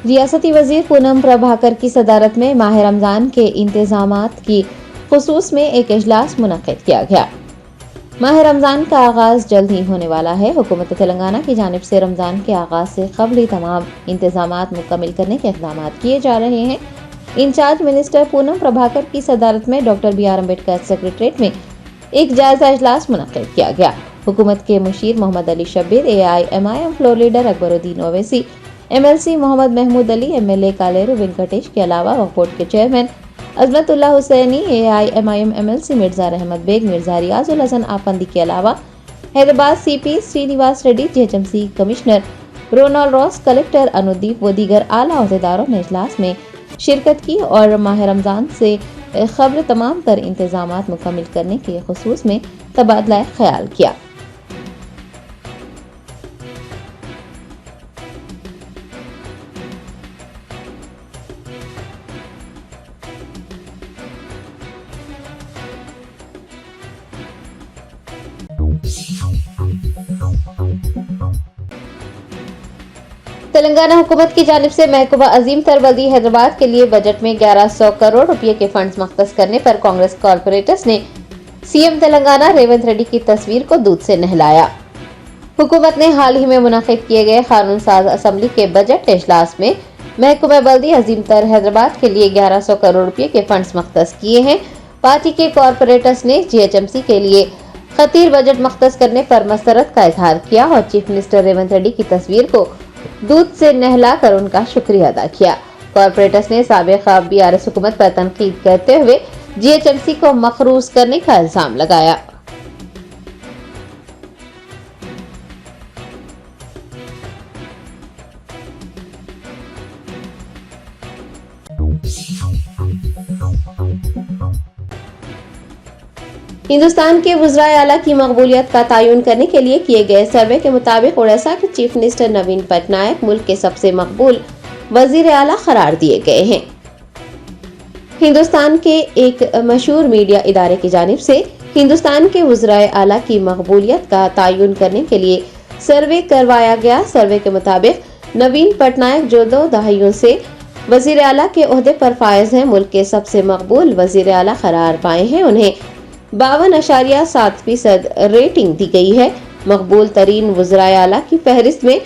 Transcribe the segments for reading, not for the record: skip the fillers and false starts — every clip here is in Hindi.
रियासती वजीर पूनम प्रभाकर की सदारत में माह रमजान के इंतजामात की खुसूस में एक इजलास मुनक्किद किया गया। माह रमजान का आगाज जल्द ही होने वाला है। हुकूमत तेलंगाना की जानिब से रमजान के आगाज से कबल तमाम इंतजामात मुकम्मल करने के इक़दाम किए जा रहे हैं। इंचार्ज मिनिस्टर पूनम प्रभाकर की सदारत में doctor B R Ambedkar secretariat में एक जायजा इजलास मुनक्किद किया गया। हुकूमत के मुशीर Mohammed Ali Shabbir, AIMIM floor leader Akbaruddin Owaisi, MLC Mohammed Mahmood Ali, MLA Kaleru Venkatesh के अलावा वक्फ बोर्ड के chairman Azmatullah Hussaini, AIMIM MLC Mirza Rahmat Baig, Mirza Riyazul Hasan Effendi के अलावा Hyderabad CP Srinivas Reddy, GHMC commissioner Ronald Ross, collector Anudeep व दीगर आला अहदेदारों ने इजलास में शिरकत की और माह रमजान से खबर तमाम तर इंतजामात मुकम्मल करने के खुसूस में तबादला ख्याल किया। तेलंगाना हुकूमत की जानिब से महकमा अजीम तरबल्दी हैदराबाद के लिए बजट में 1100 करोड़ रुपए के फंड्स मख्तस करने पर कांग्रेस कॉर्पोरेटर्स ने CM तेलंगाना रेवंत रेड्डी की तस्वीर को दूध से नहलाया। हुकूमत ने हाल ही में मुनक्किद किए गए कानून साज असम्बली के बजट इजलास में महकमा बल्दी अजीम तर हैदराबाद के लिए 1100 करोड़ रुपए के फंड्स मख्तस किए हैं। पार्टी के कॉर्पोरेटर्स ने GHMC के लिए खतीर बजट मख्तस करने पर मसरत का इजहार किया और चीफ मिनिस्टर रेवंत रेड्डी की तस्वीर को दूध से नहलाकर उनका शुक्रिया अदा किया। कॉर्पोरेटर्स ने साबिक़ BRS हुकूमत पर तनकीद करते हुए GHMC को मखरूज करने का इल्जाम लगाया। हिंदुस्तान के वज़राए आला की मकबूलियत का तयन करने के लिए किए गए सर्वे के मुताबिक उड़ीसा के चीफ मिनिस्टर नवीन पटनायक मुल्क के सबसे मकबूल वज़ीर आला करार दिए गए हैं। हिंदुस्तान के एक मशहूर मीडिया इदारे की जानिब से हिंदुस्तान के वज़राए आला की मकबूलियत का तयन करने के लिए सर्वे करवाया गया। सर्वे के मुताबिक नवीन पटनायक जो 2 दहाइयों से वज़ीर आला के ओहदे पर फायज हैं, मुल्क के सबसे मकबूल वज़ीर आला करार पाए हैं। उन्हें 52.7% रेटिंग दी गई है। मकबूल तरीन वज़राए आला की फहरिस्त में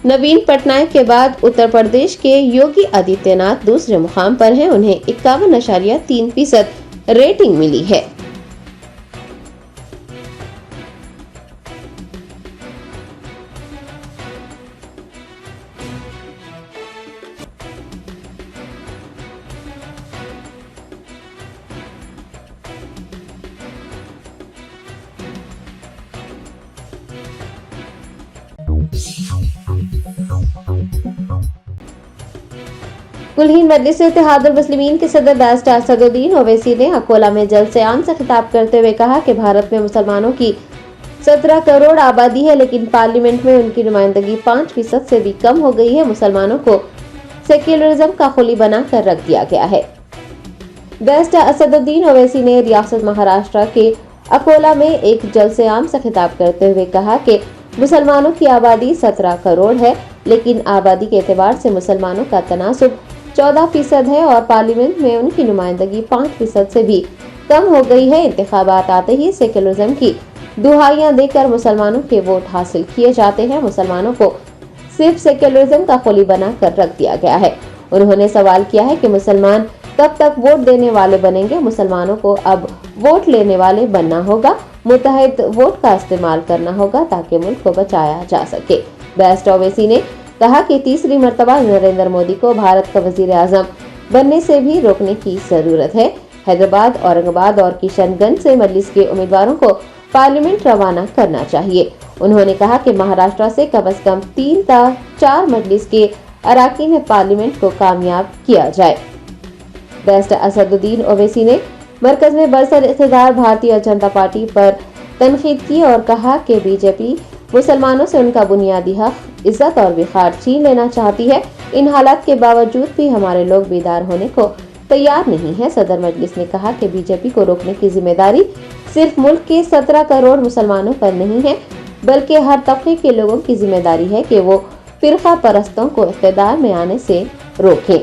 नवीन पटनायक के बाद उत्तर प्रदेश के योगी आदित्यनाथ दूसरे मुकाम पर हैं। उन्हें 51.3% रेटिंग मिली है। कुलहीन मजलिस इत्तेहादुल मुस्लिमीन के सदर बैरिस्टर असदुद्दीन ओवैसी ने अकोला में जलसे आम से खिताब करते हुए कहा कि भारत में मुसलमानों की 17 करोड़ आबादी है, लेकिन पार्लियामेंट में उनकी नुमाइंदगी 5% से भी कम हो गई है। मुसलमानों को सेक्युलरिज्म का खुली बनाकर रख दिया गया है। बैरिस्टर असदुद्दीन ओवैसी ने रियासत महाराष्ट्र के अकोला में एक जलसे आम से खिताब करते हुए कहा कि मुसलमानों की आबादी 17 करोड़ है, लेकिन आबादी के एतबार से मुसलमानों का तनासुब 14% है और पार्लियामेंट में उनकी नुमाइंदगी 5% से भी कम हो गई है। इंतखाबात आते ही सेक्युलरिज्म की दुहाइयां देकर मुसलमानों के वोट हासिल किए जाते हैं। मुसलमानों को सिर्फ सेक्युलरिज्म का खोली बनाकर रख दिया गया है। उन्होंने सवाल किया है कि मुसलमान कब तक वोट देने वाले बनेंगे। मुसलमानों को अब वोट लेने वाले बनना होगा, मुत्तहिद वोट का इस्तेमाल करना होगा ताकि मुल्क को बचाया जा सके। बैरिस्टर ओवैसी ने कहा कि तीसरी मर्तबा नरेंद्र मोदी को भारत का वजीर आजम बनने से भी रोकने की जरूरत है। हैदराबाद, औरंगाबाद और किशनगंज से मजलिस के उम्मीदवारों को पार्लियामेंट रवाना करना चाहिए। उन्होंने कहा कि महाराष्ट्र से कम 3 या 4 मजलिस के अराकीन पार्लियामेंट को कामयाब किया जाए। बैरिस्टर असदुद्दीन ओवैसी ने मरकज में बरसर इख्तिदार भारतीय जनता पार्टी पर तनकीद की और कहा कि बीजेपी मुसलमानों से उनका बुनियादी हक, इज्जत और विखार छीन लेना चाहती है। इन हालात के बावजूद भी हमारे लोग बेदार होने को तैयार नहीं है। सदर मजलिस ने कहा कि बीजेपी को रोकने की जिम्मेदारी सिर्फ मुल्क के 17 करोड़ मुसलमानों पर नहीं है, बल्कि हर तबके के लोगों की जिम्मेदारी है कि वो फिरका परस्तों को इख्तिदार में आने से रोकें।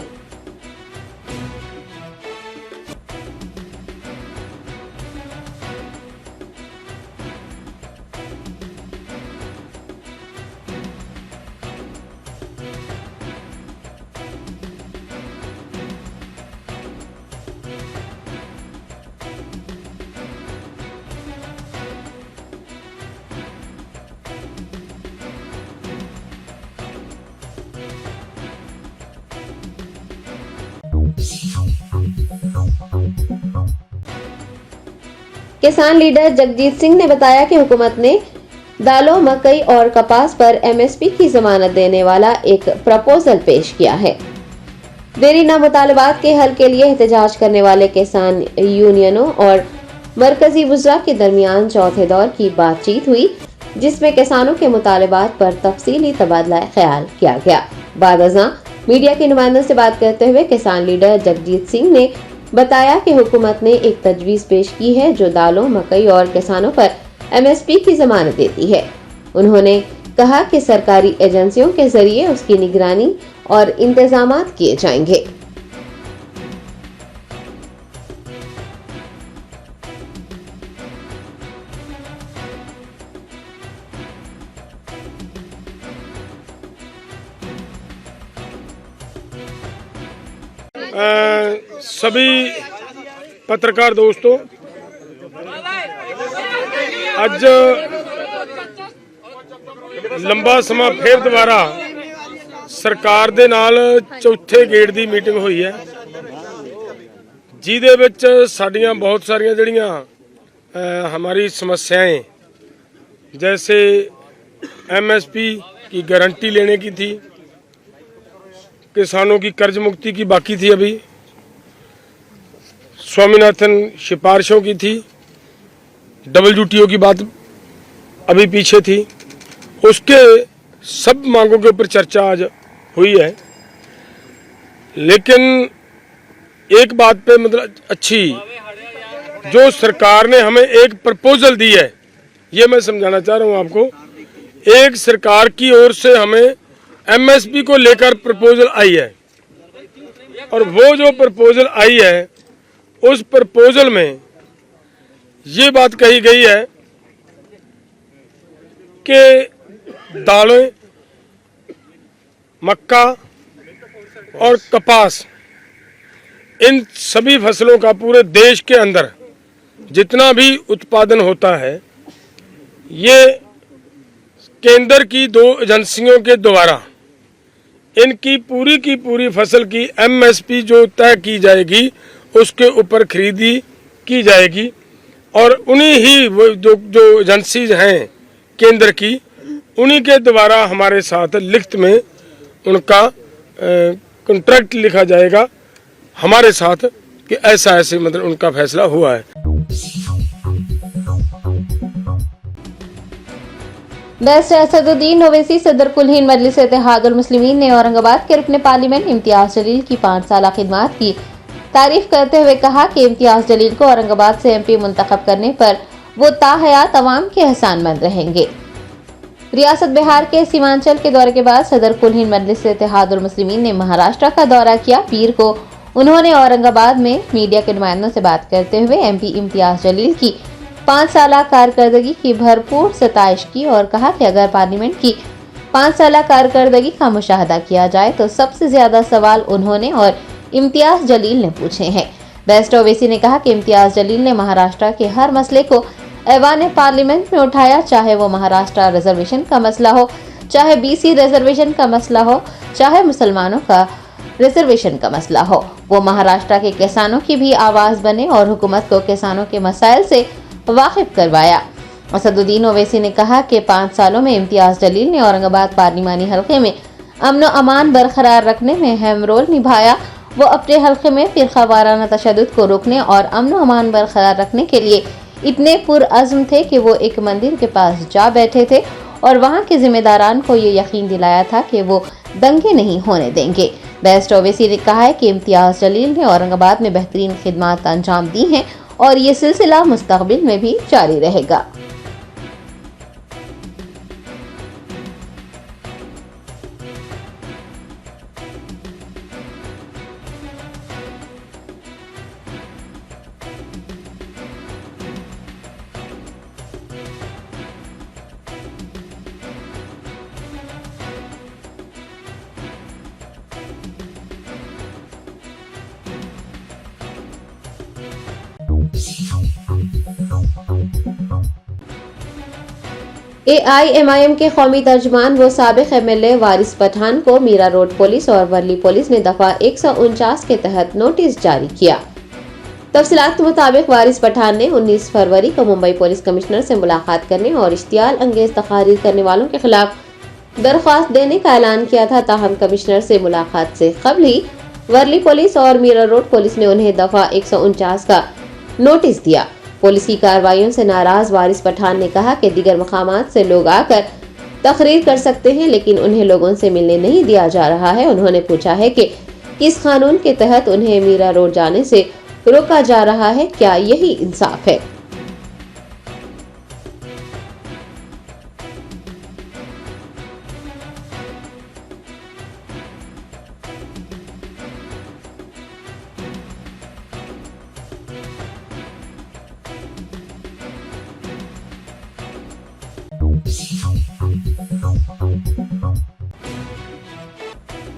किसान लीडर जगजीत सिंह ने बताया कि हुकूमत ने दालों, मकई और कपास पर एमएसपी की जमानत देने वाला एक प्रपोजल पेश किया है। देरीना मुतालबात के हल के लिए एहतजाज करने वाले किसान यूनियनों और मरकजी वुज़रा के दरमियान चौथे दौर की बातचीत हुई, जिसमें किसानों के मुतालबात पर तफसीली तबादला ख्याल किया गया। बाद मीडिया के नुमाइंदों से बात करते हुए किसान लीडर जगजीत सिंह ने बताया कि हुकूमत ने एक तजवीज़ पेश की है जो दालों, मकई और किसानों पर एमएसपी की जमानत देती है। उन्होंने कहा कि सरकारी एजेंसियों के जरिए उसकी निगरानी और इंतजामात किए जाएंगे। सभी पत्रकार दोस्तों, ਅੱਜ ਲੰਬਾ ਸਮਾਂ ਫਿਰ ਦੁਬਾਰਾ ਸਰਕਾਰ ਦੇ ਨਾਲ ਚੌਥੇ ਗੇੜ ਦੀ ਮੀਟਿੰਗ ਹੋਈ ਹੈ, ਜਿਹਦੇ ਵਿੱਚ ਸਾਡੀਆਂ ਬਹੁਤ ਸਾਰੀਆਂ ਜਿਹੜੀਆਂ हमारी समस्याएं जैसे एमएसपी की गारंटी लेने की थी, किसानों की कर्ज मुक्ति की बाकी थी, अभी स्वामीनाथन सिफारिशों की थी, WTO की बात अभी पीछे थी, उसके सब मांगों के ऊपर चर्चा आज हुई है। लेकिन एक बात पे मतलब अच्छी, जो सरकार ने हमें एक प्रपोजल दी है, ये मैं समझाना चाह रहा हूँ आपको। एक सरकार की ओर से हमें एमएसपी को लेकर प्रपोजल आई है, और वो जो प्रपोजल आई है उस प्रपोजल में ये बात कही गई है कि दालें, मक्का और कपास, इन सभी फसलों का पूरे देश के अंदर जितना भी उत्पादन होता है, ये केंद्र की 2 एजेंसियों के द्वारा इनकी पूरी की पूरी फसल की एमएसपी जो तय की जाएगी उसके ऊपर खरीदी की जाएगी, और उन्हीं ही वो जो एजेंसीज हैं केंद्र की, उन्हीं के द्वारा हमारे साथ लिखित में उनका कॉन्ट्रैक्ट लिखा जाएगा हमारे साथ कि ऐसा ऐसे मतलब उनका फैसला हुआ है। बैरिस्टर असदुद्दीन ओवैसी सदर कुल हिंद मजलिस इत्तेहादुल मुस्लिमीन ने औरंगाबाद के रुकने पार्लियामेंट इम्तियाज जलील की 5 साला खिदमत की तारीफ करते हुए कहा कि इम्तियाज जलील को औरंगाबाद से एमपी मुंतखब करने पर वो ताहयात अवाम के एहसानमंद रहेंगे। रियासत बिहार के सीमांचल के दौरे के बाद सदर कुल हिंद मजलिस इत्तेहादुल मुस्लिमीन ने महाराष्ट्र का दौरा किया। पीर को उन्होंने औरंगाबाद में मीडिया के नुमाइंदों से बात करते हुए एमपी इम्तियाज जलील की 5 साला कारकर्दगी की भरपूर सताइश की और कहा कि अगर पार्लियामेंट की 5 साला कारकर्दगी का मुशाहदा किया जाए तो सबसे ज्यादा सवाल उन्होंने और इम्तियाज जलील ने पूछे हैं। बैरिस्टर ओवैसी ने कहा कि इम्तियाज जलील ने महाराष्ट्र के हर मसले को ऐवान पार्लियामेंट में उठाया, चाहे वो महाराष्ट्र रिजर्वेशन का मसला हो, चाहे बीसी रिजर्वेशन का मसला हो, चाहे मुसलमानों का रिजर्वेशन का मसला हो। वो महाराष्ट्र के किसानों की भी आवाज बने और हुकूमत को किसानों के मसाइल से वाकिफ करवाया। असदुद्दीन ओवैसी ने कहा कि 5 सालों में इम्तियाज जलील ने औरंगाबाद पार्लिमानी हल्के में अमन अमान बरकरार रखने में अहम रोल निभाया। वो अपने हल्के में फिरका वाराना तशद्दुद को रोकने और अमन अमान बरकरार रखने के लिए इतने पुरअज़्म थे कि वो एक मंदिर के पास जा बैठे थे और वहाँ के जिम्मेदारान को ये यकीन दिलाया था कि वो दंगे नहीं होने देंगे। बैरिस्टर ओवैसी ने कहा है कि इम्तियाज जलील ने औरंगाबाद में बेहतरीन खिदमत अंजाम दी हैं और ये सिलसिला मुस्तक़बिल में भी जारी रहेगा। AIMIM के कौमी तर्जुमान व साबिक MLA वारिस पठान को मीरा रोड पुलिस और वर्ली पुलिस ने दफा 149 के तहत नोटिस जारी किया। तफसीलात के मुताबिक वारिस पठान ने 19 फरवरी को मुंबई पुलिस कमिश्नर से मुलाकात करने और इश्तियाल अंगेज तकारीर करने वालों के खिलाफ दरख्वास्त देने का ऐलान किया था। ताहम कमिश्नर से मुलाकात से कबल ही वर्ली पुलिस और मीरा रोड पुलिस ने उन्हें दफा 149 का नोटिस दिया। पुलिस की कार्रवाइयों से नाराज वारिस पठान ने कहा कि दीगर मकामात से लोग आकर तकरीर कर सकते हैं, लेकिन उन्हें लोगों से मिलने नहीं दिया जा रहा है। उन्होंने पूछा है कि किस कानून के तहत उन्हें मीरा रोड जाने से रोका जा रहा है, क्या यही इंसाफ है?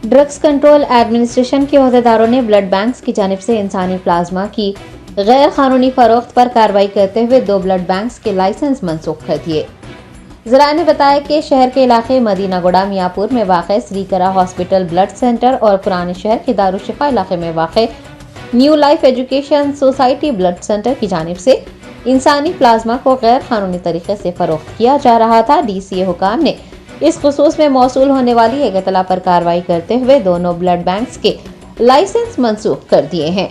ड्रग्स कंट्रोल एडमिनिस्ट्रेशन के अहदेदारों ने ब्लड बैंक्स की जानिब से इंसानी प्लाज्मा की गैर कानूनी फरोख्त पर कार्रवाई करते हुए 2 ब्लड बैंक्स के लाइसेंस मनसूख कर दिए। ज़राए ने बताया कि शहर के इलाके मदीनागुड़ा मियाँपुर में वाक़ श्रीकरा हॉस्पिटल ब्लड सेंटर और पुराने शहर के दारुशिफा इलाके में वाक़ new life education society blood centre की जानिब से इंसानी प्लाज्मा को गैर कानूनी तरीके से फरोख्त किया जा रहा था। DCA हुकाम ने इस खुसूस में मौसूल होने वाली एक इत्तला पर कार्रवाई करते हुए दोनों ब्लड बैंक्स के लाइसेंस मनसूख कर दिए हैं।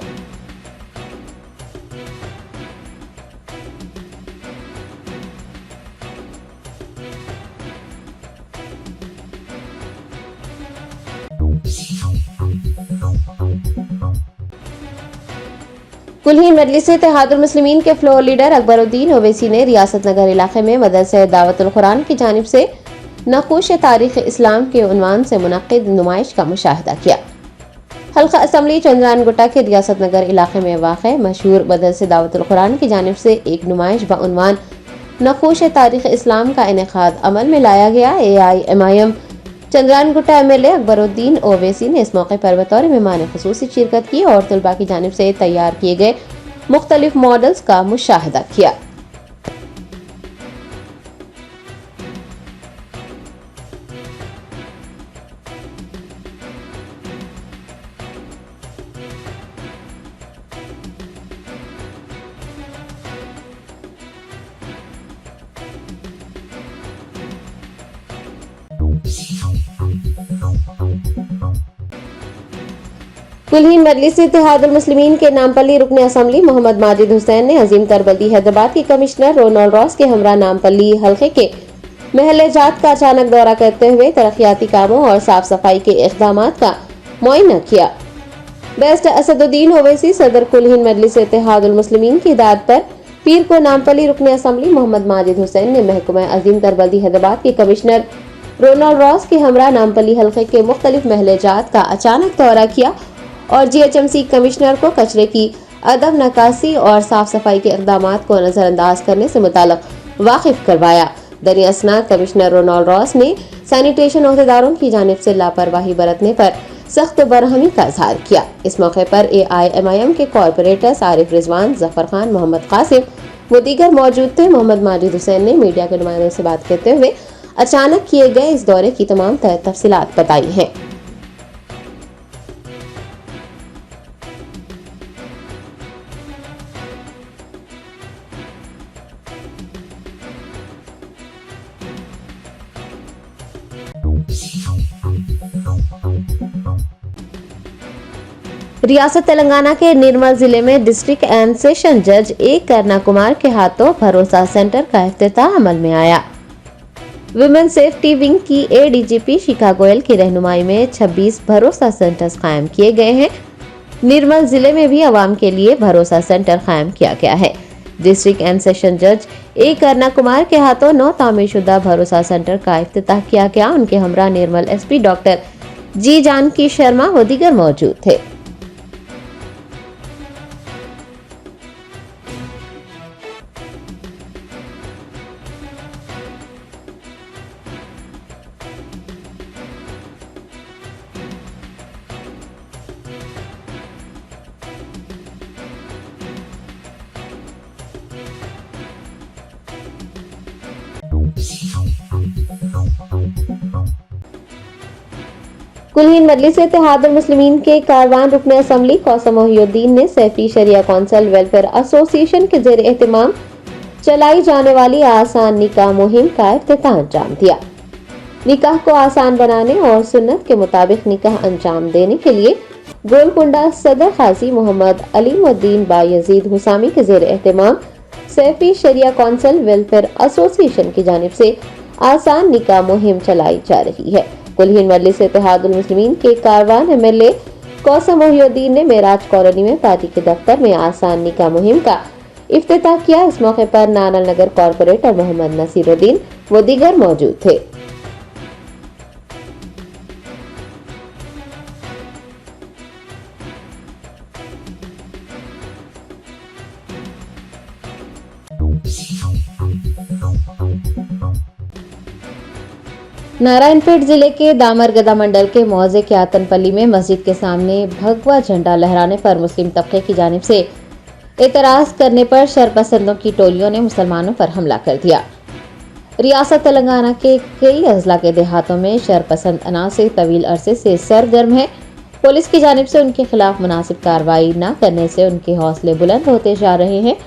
कुल्हीन मजलिस इत्तेहादुल मुस्लिमीन के फ्लोर लीडर अकबरुद्दीन ओवैसी ने रियासत नगर इलाके में मदरसा दावतुल कुरान की जानिब से नक़ूश तारीख़ इस्लाम के उन्वान से मुनक़्क़िद नुमाइश का मुशाहिदा किया। हल्का असम्बली चंद्रान गुट्टा के रियासत नगर इलाके में वाक़े मशहूर मदरसा दावतुल कुरान की जानिब से एक नुमाइश बउन्वान नक़ूश तारीख़ इस्लाम का इनेकाद अमल में लाया गया। AIMIM चंद्रान गुट्टा MLA अकबरुद्दीन ओवैसी ने इस मौके पर बतौर मेहमान ख़ुसूसी शिरकत की और तलबा की जानिब से तैयार किए गए मुख्तलिफ मॉडल्स का मुशाहिदा किया। कुल्हीन मजलिस इत्तेहादुल मुस्लिमीन के नामपल्ली रुकन असम्बली मोहम्मद माजिद हुसैन ने अजीम तरबल्दी हैदराबाद के कमिश्नर रोनाल्ड रॉस के हमरा नामपल्ली हल्के के महल्ले जात का अचानक दौरा करते हुए तरक्याती कामों और साफ सफाई के इक़दामात का मुआयना किया। बैरिस्टर असदुद्दीन ओवैसी सदर कुल्हीन मजलिस इत्तेहादुल मुस्लिमीन की हिदायत पर पीर को नामपल्ली रुकन असम्बली मोहम्मद माजिद हुसैन ने महकमा अजीम तरबल्दी हैदराबाद के कमिश्नर रोनाल्ड रॉस के हमरा नामपल्ली हल्के के मुख्तलिफ महल्ले जात का अचानक दौरा किया और GHMC कमिश्नर को कचरे की अदब नकासी और साफ सफाई के इक़दामात को नजरअंदाज करने से मुताल्लिक़ वाकिफ करवाया। दरिया असना कमिश्नर रोनाल्ड रॉस ने सैनिटेशन अहदेदारों की जानिब से लापरवाही बरतने पर सख्त बरहमी का इजहार किया। इस मौके पर AIMIM के कॉरपोरेटर्स आरिफ रिजवान, जफर खान, मोहम्मद कासिम व दीगर मौजूद थे। मोहम्मद माजिद हुसैन ने मीडिया के नुमाइंदों से बात करते हुए अचानक किए गए इस दौरे की तमाम तफसीलात बताई हैं। रियासत तेलंगाना के निर्मल जिले में डिस्ट्रिक्ट एंड सेशन जज A करना कुमार के हाथों भरोसा सेंटर का इफ्तिताह अमल में आया। वुमेन सेफ्टी विंग की ADGP शिखा गोयल की रहनुमाई में 26 भरोसा सेंटर्स कायम किए गए हैं। निर्मल जिले में भी आवाम के लिए भरोसा सेंटर कायम किया गया है। डिस्ट्रिक्ट एंड सेशन जज A करना कुमार के हाथों 9 तामीरशुदा भरोसा सेंटर का इफ्तिताह किया गया। उनके हमरा Nirmal SP doctor G Janaki Sharma व दीगर मौजूद थे। कुल्हीन मजलिस इत्तेहादुल मुस्लिमीन के कारवान रुकन असम्बली कौसम मोहिउद्दीन ने सैफी शरिया कौंसिल वेलफेयर एसोसिएशन के जेर एहतमाम चलाई जाने वाली आसान निकाह मुहिम का इफ्तिताह अंजाम दिया। निकाह को आसान बनाने और सुन्नत के मुताबिक निकाह अंजाम देने के लिए गोलकुंडा सदर काजी मोहम्मद अलीमुद्दीन बायजीद हुसामी के जेर एहतमाम सैफी शरिया कौंसिल वेलफेयर एसोसिएशन की जानिब से आसान निकाह मुहिम चलाई जा रही है। कुल्हीन मजलिस इत्तेहादुल मुस्लिमीन के कारवान एमएलए कौसम मोहिउद्दीन ने मेराज कॉलोनी में पार्टी के दफ्तर में आसान निकाह मुहिम का इफ्तिताह किया। इस मौके पर नानल नगर कॉर्पोरेटर मोहम्मद नसीरुद्दीन व दीगर मौजूद थे। नारायणपेट जिले के दामरगदा मंडल के मौजे के आतनपल्ली में मस्जिद के सामने भगवा झंडा लहराने पर मुस्लिम तबके की जानिब से एतराज करने पर शरपसंदों की टोलियों ने मुसलमानों पर हमला कर दिया। रियासत तेलंगाना के कई अजला के देहातों में शरपसंद अनासर तवील अरसे से सरगर्म है। पुलिस की जानिब से उनके खिलाफ मुनासिब कार्रवाई न करने से उनके हौसले बुलंद होते जा रहे हैं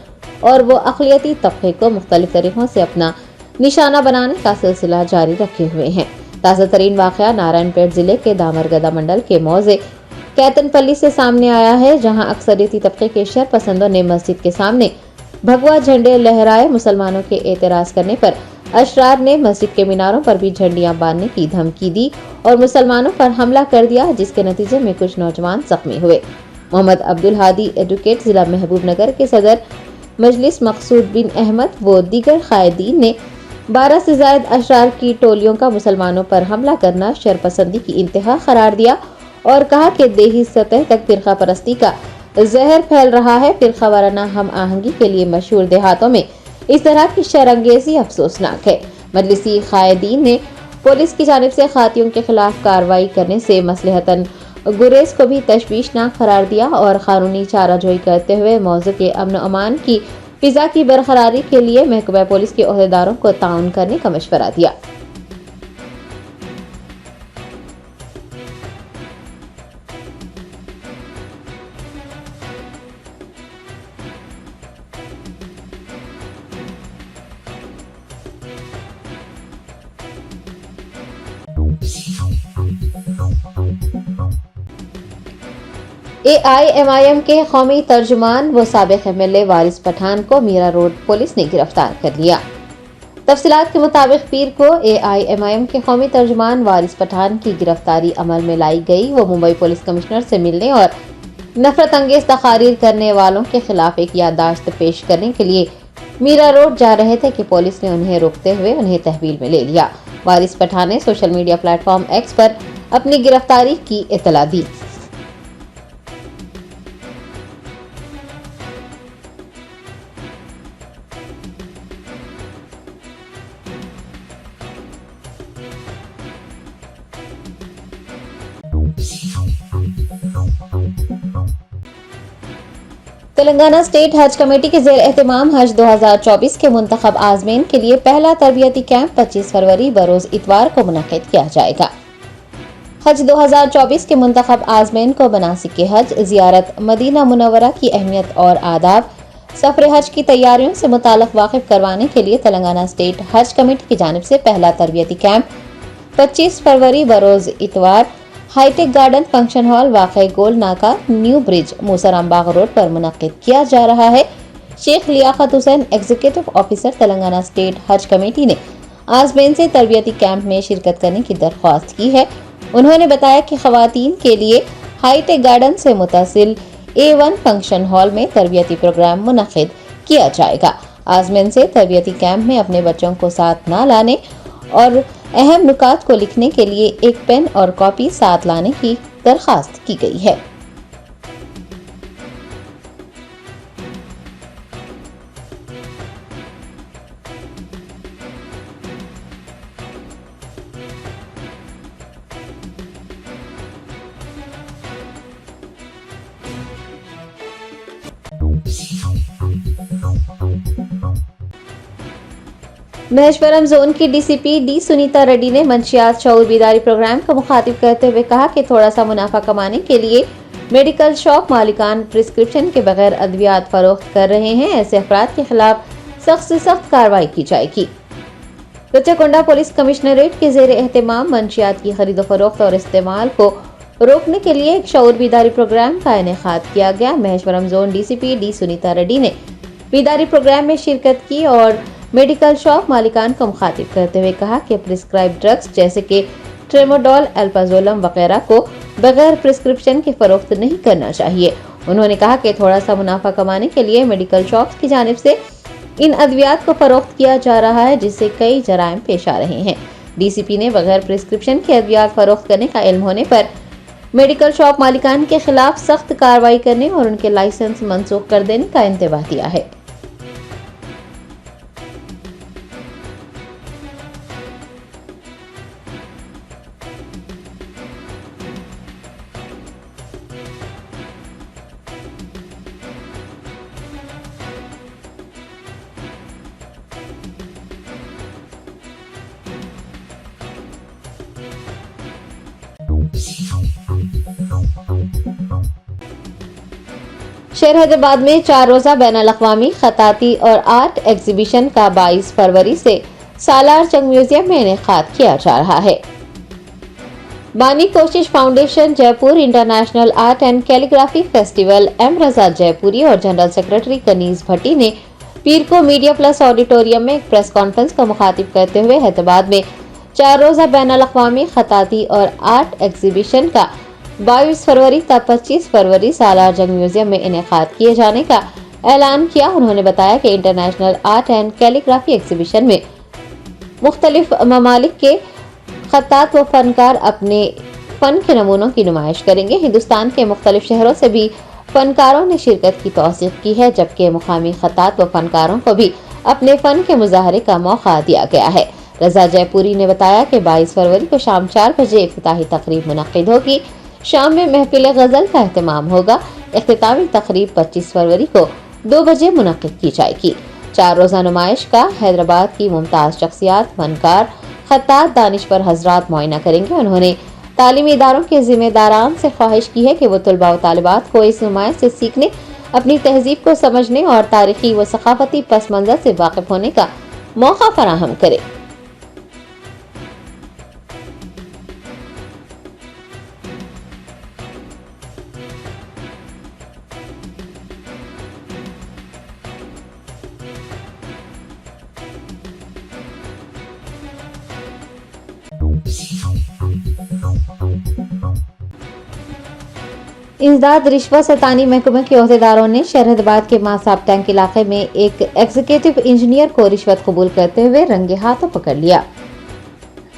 और वो अक़लियती तबके को मुख्तलिफ तरीकों से अपना निशाना बनाने का सिलसिला जारी रखे हुए हैं। ताज़ा तरीन वाक़या नारायणपेट जिले के दामरगदा मंडल के मौजे कैतनपल्ली से सामने आया है, जहां अक्सरियती तबके के शरपसंदों ने मस्जिद के सामने भगवा झंडे लहराए। मुसलमानों के एतराज करने पर अशरार ने मस्जिद के मीनारों पर भी झंडियां बांधने की धमकी दी और मुसलमानों पर हमला कर दिया, जिसके नतीजे में कुछ नौजवान जख्मी हुए। मोहम्मद अब्दुल हादी एडवोकेट जिला महबूब नगर के सदर मजलिस मकसूद बिन अहमद व दीगर कायदीन ने 12 से ज्यादा अशरार की टोलियों का मुसलमानों पर हमला करना शरपसंदी की इंतहा करार दिया और कहा कि देही सतह तक फिरका परस्ती का जहर फैल रहा है। फिरका वाराना हम आहंगी के लिए मशहूर देहातों में इस तरह की शरंगेजी अफसोसनाक है। मजलिसी कायदीन ने पुलिस की जानिब से खातियों के खिलाफ कार्रवाई करने से मसलहतन गुरेज को भी तशवीशनाक करार दिया और कानूनी चाराजोई करते हुए मौजू के अमन अमान की फिजा की बरकरारी के लिए महकमा पुलिस के ओहदेदारों को ताउन करने का मशवरा दिया। AIMIM के कौमी तर्जुमान व साबिक MLA वारिस पठान को मीरा रोड पुलिस ने गिरफ्तार कर लिया। तफसीलात के मुताबिक पीर को AIMIM के कौमी तर्जुमान वारिस पठान की गिरफ्तारी अमल में लाई गई। वो मुंबई पुलिस कमिश्नर से मिलने और नफरत अंगेज तकारीर करने वालों के खिलाफ एक याददाश्त पेश करने के लिए मीरा रोड जा रहे थे कि पुलिस ने उन्हें रोकते हुए उन्हें तहवील में ले लिया। वारिस पठान ने सोशल मीडिया प्लेटफॉर्म एक्स पर अपनी गिरफ्तारी की इतला दी। तेलंगाना स्टेट हज कमेटी के जेर एहतमाम हज 2024 के मुंतखब आज़मीन के लिए पहला तरबियती कैंप 25 फरवरी बरोज इतवार को मुनक्किद किया जाएगा। हज 2024 के मुंतखब आज़मीन को मनासिक हज, जियारत मदीना मुनव्वरा की अहमियत और आदाब, सफर हज की तैयारियों से मुताल्लिक वाकिफ करवाने के लिए तेलंगाना स्टेट हज कमेटी की जानिब से पहला तरबियती कैंप 25 फरवरी बरोज इतवार हाईटेक गार्डन फंक्शन हॉल वाक़ई Gol Naka new bridge Musarambagh road पर मुनक्किद किया जा रहा है। Sheikh Liyaqat Hussain executive officer Telangana state Haj committee ने आज़मीन से तरबियती कैंप में शिरकत करने की दरख्वास्त की है। उन्होंने बताया कि खवातीन के लिए हाईटेक गार्डन से मुतसिल A1 फंक्शन हॉल में तरबियती प्रोग्राम मुनक्किद किया जाएगा। आज़मीन से तरबियती कैंप में अपने बच्चों को साथ न लाने और अहम नुकात को लिखने के लिए एक पेन और कॉपी साथ लाने की दरखास्त की गई है। महेश्वरम जोन की डीसीपी डी सुनीता रेड्डी ने मंशियात शऊर बीदारी प्रोग्राम का मुखातिब करते हुए कहा कि थोड़ा सा मुनाफा कमाने के लिए मेडिकल शॉप मालिकान प्रिस्क्रिप्शन के बगैर अद्वियात फरोख्त कर रहे हैं। ऐसे अफराद के खिलाफ सख्त से सख्त कार्रवाई की जाएगी। रुचेकोंडा पुलिस कमिश्नरेट के जेर एहतमाम मंशियात की खरीदो फरोख्त और इस्तेमाल को रोकने के लिए एक शऊर बीदारी प्रोग्राम का इनेकाद किया गया। Maheshwaram zone DCP D Sunita Reddy ने बीदारी प्रोग्राम में शिरकत की और मेडिकल शॉप मालिकान को मुखातिब करते हुए कहा कि प्रिस्क्राइब ड्रग्स जैसे कि ट्रेमोडोल, अल्पाजोलम वगैरह को बगैर प्रिस्क्रिप्शन के फरोख्त नहीं करना चाहिए। उन्होंने कहा कि थोड़ा सा मुनाफा कमाने के लिए मेडिकल शॉप्स की जानिब से इन अद्वियात को फरोख्त किया जा रहा है, जिससे कई जराइम पेश आ रहे हैं। डीसीपी ने बगैर प्रिस्क्रिप्शन के अद्वियात फरोख्त करने का इल्म होने पर मेडिकल शॉप मालिकान के खिलाफ सख्त कार्रवाई करने और उनके लाइसेंस मनसूख कर देने का इंतबाह दिया है। शहर हैदराबाद में 4 रोजा बैनुल अक़वामी खताती और आर्ट एग्जीबिशन का 22 फरवरी से सालार जंग म्यूजियम में इनेकाद किया जा रहा है। बानी Koshish foundation Jaipur, international art and calligraphy festival M Raza Jaipuri और जनरल सेक्रेटरी कनीज भट्टी ने पीर को मीडिया प्लस ऑडिटोरियम में एक प्रेस कॉन्फ्रेंस का मुखातिब करते हुए हैदराबाद में 4 रोजा बैनुल अक़वामी खताती और आर्ट एग्जीबिशन का 22 फरवरी तक 25 फरवरी सालार जंग म्यूजियम में इनेकाद किए जाने का ऐलान किया। उन्होंने बताया कि international art and calligraphy exhibition में मुख्तलिफ ममालिक के खत्तात व फनकार अपने फन के नमूनों की नुमाइश करेंगे। हिंदुस्तान के मुख्तलिफ शहरों से भी फनकारों ने शिरकत की तौसीक की है, जबकि मुकामी खत्तात व फनकारों को भी अपने फन के मुजाहरे का मौका दिया गया है। रजा जयपुरी ने बताया कि 22 फरवरी को शाम 4 बजे इफ्तिताही तकरीब मुनक्किद होगी। शाम में महफिल गजल का एहतमाम होगा। इख्तितामी तकरीब 25 फरवरी को 2 बजे मुनक्किद की जाएगी। 4 रोजा नुमाइश का हैदराबाद की मुमताज शख्सियात, फनकार, खत्तात, दानिशवर हजरात मुआयना करेंगे। उन्होंने तालीमी इदारों के जिम्मेदारान से ख्वाहिश की है कि वो तलबा व तालिबात को इस नुमाइश से सीखने, अपनी तहजीब को समझने और तारीखी व सकाफती पस मंजर से वाकिफ होने का मौका फराहम करे। इंसदाद रिश्वत सतानी महकमे के ओहदेदारों ने शहर हैदराबाद के मासाब टैंक इलाके में एक एग्जीक्यूटिव इंजीनियर को रिश्वत कबूल करते हुए रंगे हाथों पकड़ लिया।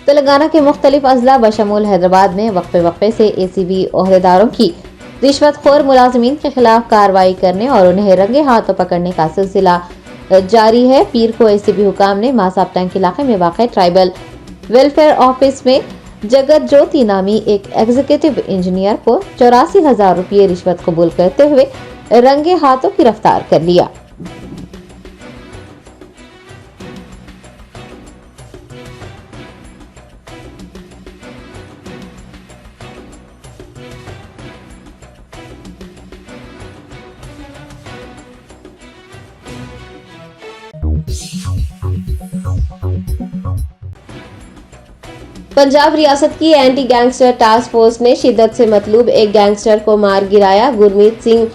तेलंगाना के मुख्तलिफ अजला बशमूल हैदराबाद में वक्फे वक्फे से एसीबी ओहदेदारों की रिश्वतखोर मुलाजिमीन के खिलाफ कार्रवाई करने और उन्हें रंगे हाथों पकड़ने का सिलसिला जारी है। पीर को एसीबी हुकाम ने मासाब टैंक इलाके में वाक़ ट्राइबल वेलफेयर ऑफिस में जगत ज्योति नामी एक एग्जीक्यूटिव इंजीनियर को 84,000 रुपये रिश्वत कबूल करते हुए रंगे हाथों गिरफ्तार कर लिया। पंजाब रियासत की एंटी गैंगस्टर टास्क फोर्स ने शिद्दत से मतलूब एक गैंगस्टर को मार गिराया। गुरमीत सिंह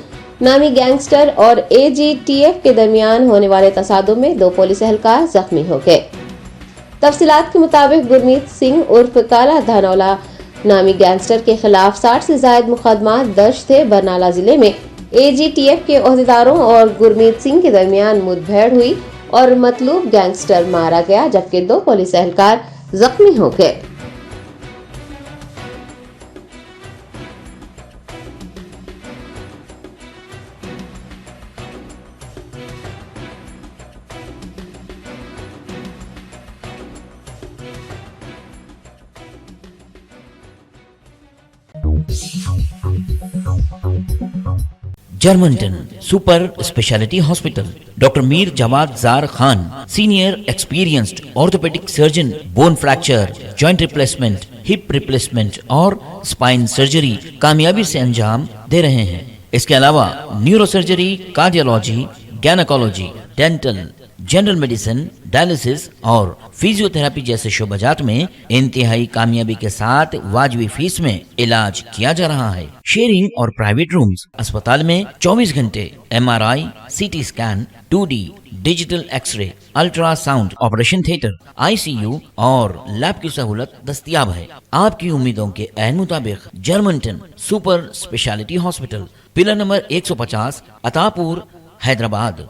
नामी गैंगस्टर और एजीटीएफ के दरमियान होने वाले तसादुम में 2 पुलिस एहलकार जख्मी हो गए। तफसीलात के मुताबिक गुरमीत सिंह उर्फ काला धनौला नामी गैंगस्टर के खिलाफ 60 से ज्यादा मुकदमा दर्ज थे। बरनाला जिले में एजीटीएफ के ओहदेदारों और गुरमीत सिंह के दरमियान मुठभेड़ हुई और मतलूब गैंगस्टर मारा गया, जबकि 2 पुलिस एहलकार जख्मी हो गए। Germanten super speciality hospital, doctor Mir Jawad Jar Khan, senior experienced orthopaedic surgeon, bone fracture, joint replacement, hip replacement और स्पाइन सर्जरी कामयाबी से अंजाम दे रहे हैं। इसके अलावा neurosurgery, cardiology, gynaecology, dental, general medicine, dialysis और फिजियोथेरेपी जैसे शोबाजात में इंतहाई कामयाबी के साथ वाजबी फीस में इलाज किया जा रहा है। शेयरिंग और प्राइवेट रूम्स, अस्पताल में 24 घंटे MRI, CT scan, 2D digital xray, ultrasound, operation theatre, ICU और लैब की सहूलत दस्तयाब है। आपकी उम्मीदों के ऐन मुताबिक Germanten super speciality hospital, pillar number 150, Attapur, Hyderabad.